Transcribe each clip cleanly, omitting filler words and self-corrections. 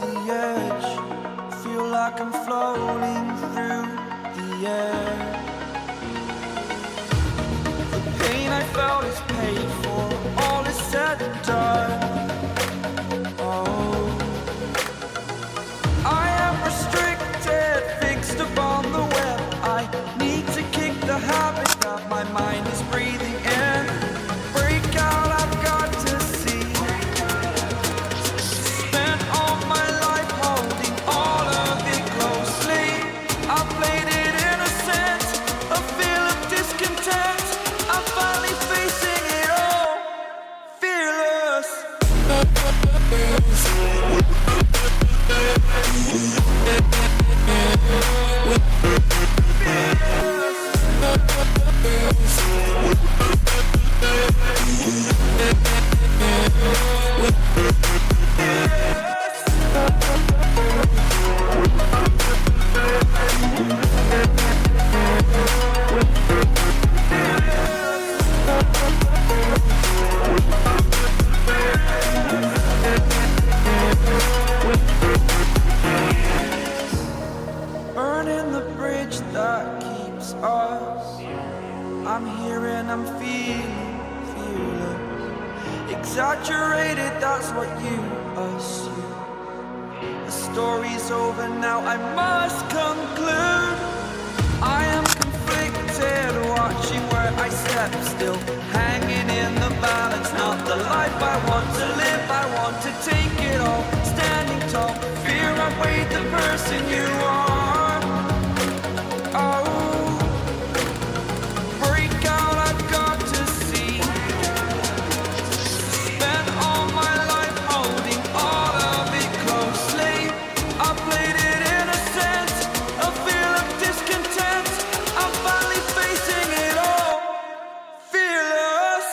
the edge. Feel like I'm floating through the air. The pain I felt is paid for, all is said and done. Oh, I am restricted, fixed upon the web. I need to kick the habit that my mind is breathing in. Break out, I've got to see. Spent all my life holding all of it closely. I played it innocent, a feel of discontent. I'm finally facing it all, fearless. Burning the bridge that keeps us. I'm here and I'm feeling fearless. Exaggerated, that's what you assume. The story's over now, I must conclude. I am conflicted, watching where I step still, hanging in the balance. Not the life I want to live, I want to take it all. Standing tall, fear outweighed the person you are. Oh, break out, I've got to see. Spent all my life holding all of it closely. I played it innocent, a feel of discontent. I'm finally facing it all, fearless.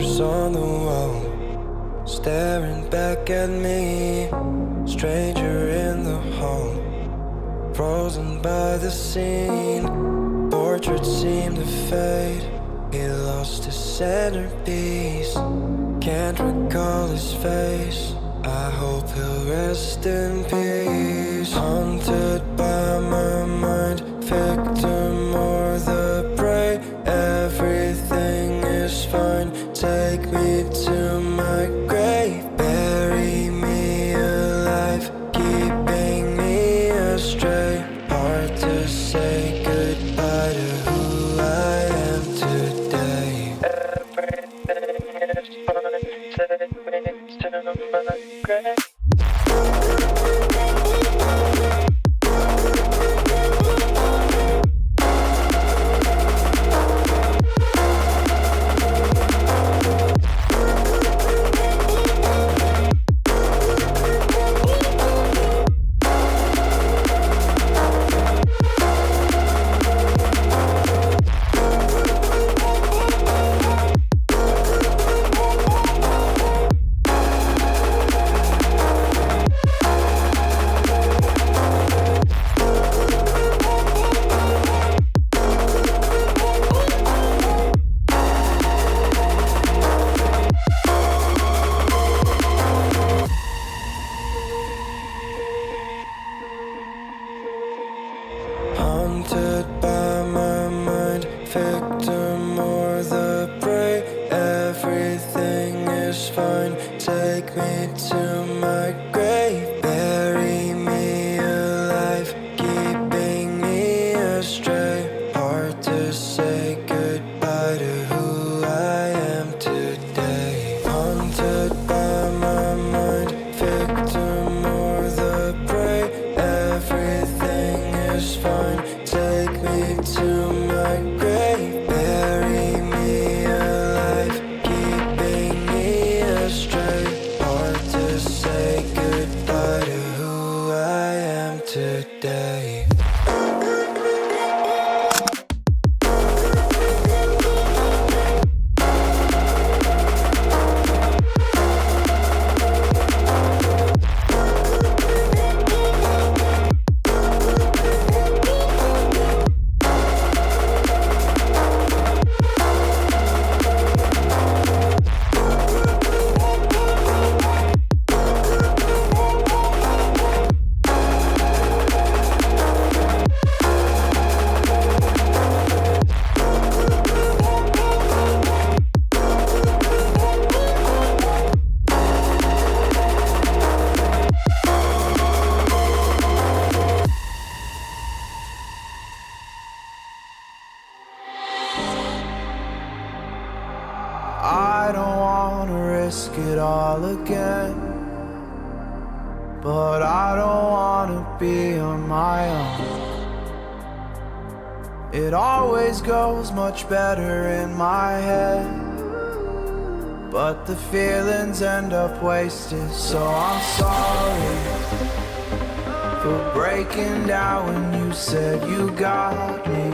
pictures on the wall, staring back at me. Stranger in the hall, frozen by the scene. Portraits seem to fade, he lost his centerpiece. Can't recall his face, I hope he'll rest in peace. Haunted by my mind, victim or the prey. Everything is fine, take me to my grave. Bury me alive, keeping me astray. Hard to say goodbye to who I am today. Everything is fine, take me to my grave. Haunted by my mind, victim or the prey. Everything is fine, take me to my grave. Bury me alive, keeping me astray. Hard to say goodbye to who I am today. Haunted by my mind, victim or the prey. Everything is fine, take me to my grave. Bury me alive, keeping me astray. Hard to say goodbye to who I am today. I don't wanna risk it all again, but I don't wanna be on my own. It always goes much better in my head, but the feelings end up wasted. So I'm sorry for breaking down when you said you got me.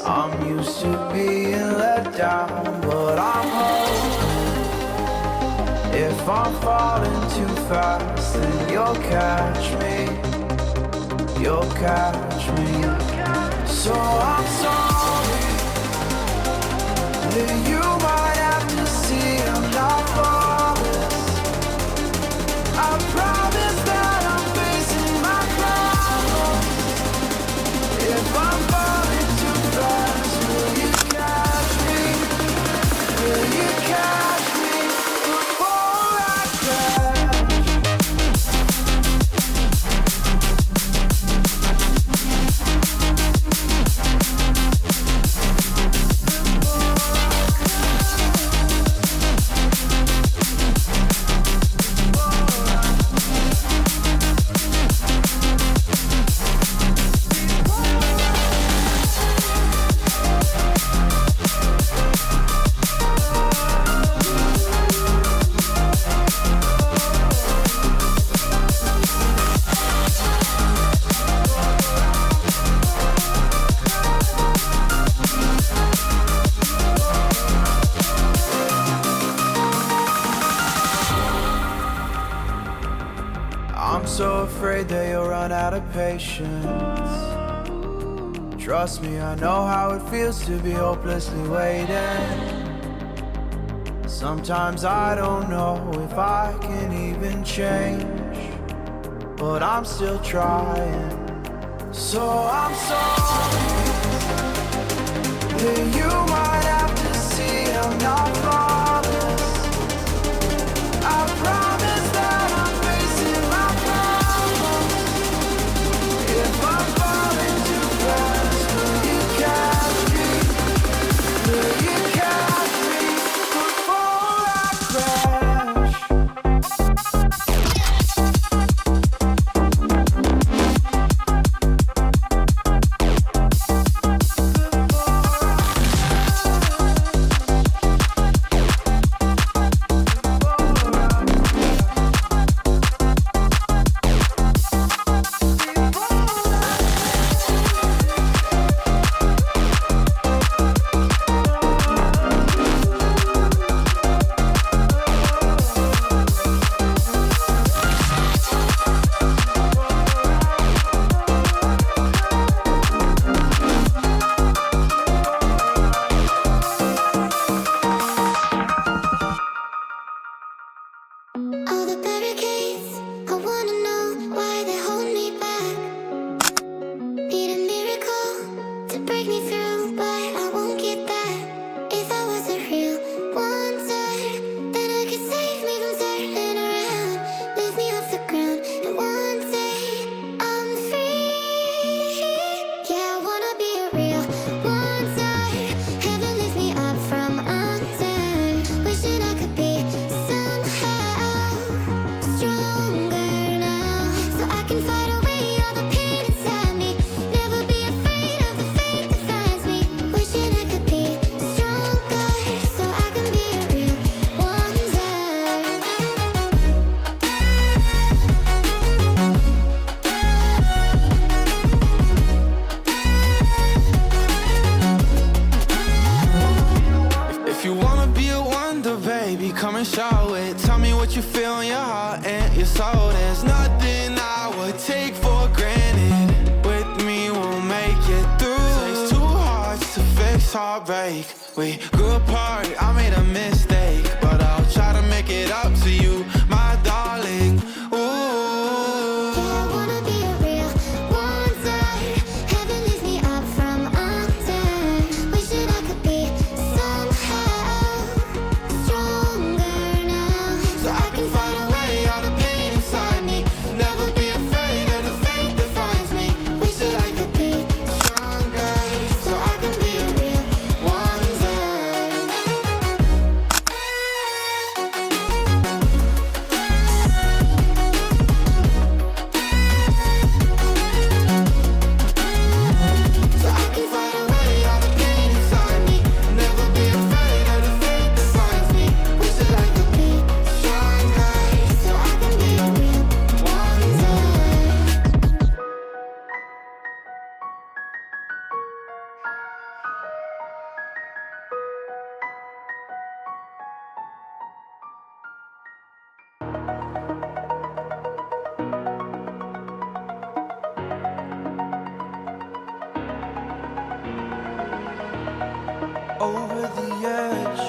I'm used to being let down, but I'm hoping if I'm falling too fast, then you'll catch me. You'll catch me. So I'm sorry that you might have to see I'm not flawless. I promise that I'm facing my problems. If I'm falling too fast, will you catch me? Will you catch me before I crash? Before I crash. afraid that you'll run out of patience. Trust me, I know how it feels to be hopelessly waiting. Sometimes I don't know if I can even change, but I'm still trying. So I'm sorry that you might have to see I'm not flawless. I promise that I'm facing my problems. If I'm falling too fast, will you catch me? Will you catch me before I crash? We grew apart, I made a mistake, but I'll try to make it up to you, my darling. Ooh, I wanna be a real one day. Heaven lifts me up from under. Wishing I could be somehow stronger now, so I can fight away all the pain inside me. Never be afraid of the fate that finds me. Wish that I could be stronger, so I can be a real one day. So I can fight away all the pain inside me. Never be afraid of the fate that finds me. Wish that I could be stronger, so I can be a real one day. Over the edge,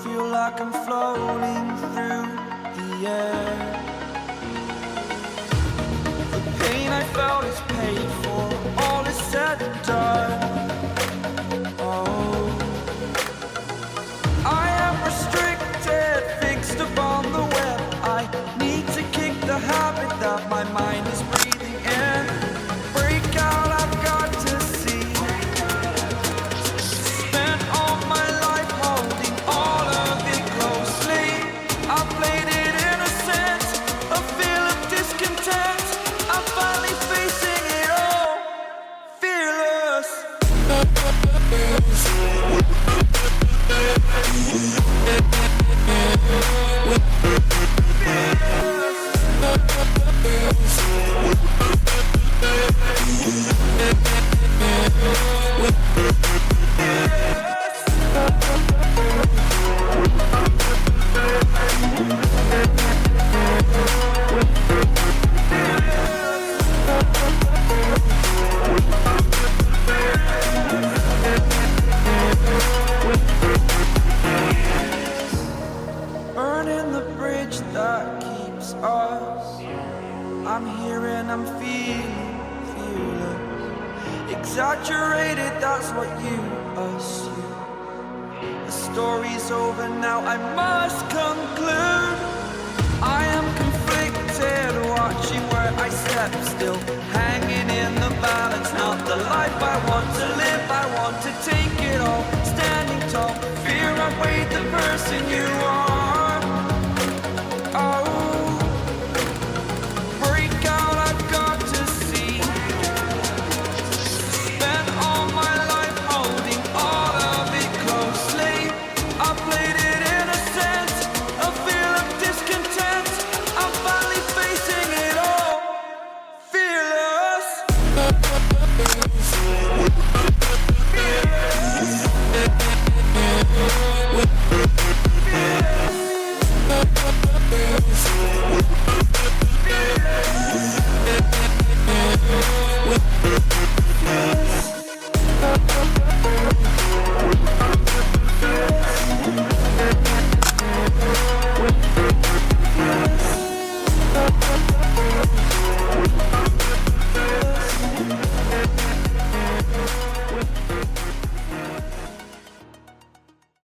feel like I'm floating through the air. The pain I felt is paid for, all is said and done. Oh, I am restricted, fixed upon the web. I need to kick the habit that my mind is breathing in. Break out, I've got to see. Spent all my life holding all of it closely. I played it innocent, I'm here and I'm feeling fearless. Exaggerated, that's what you assume. The story's over now, I must conclude. I am conflicted, watching where I step still, hanging in the balance. Not the life I want to live, I want to take it all. Standing tall, fear I weighed the person you are.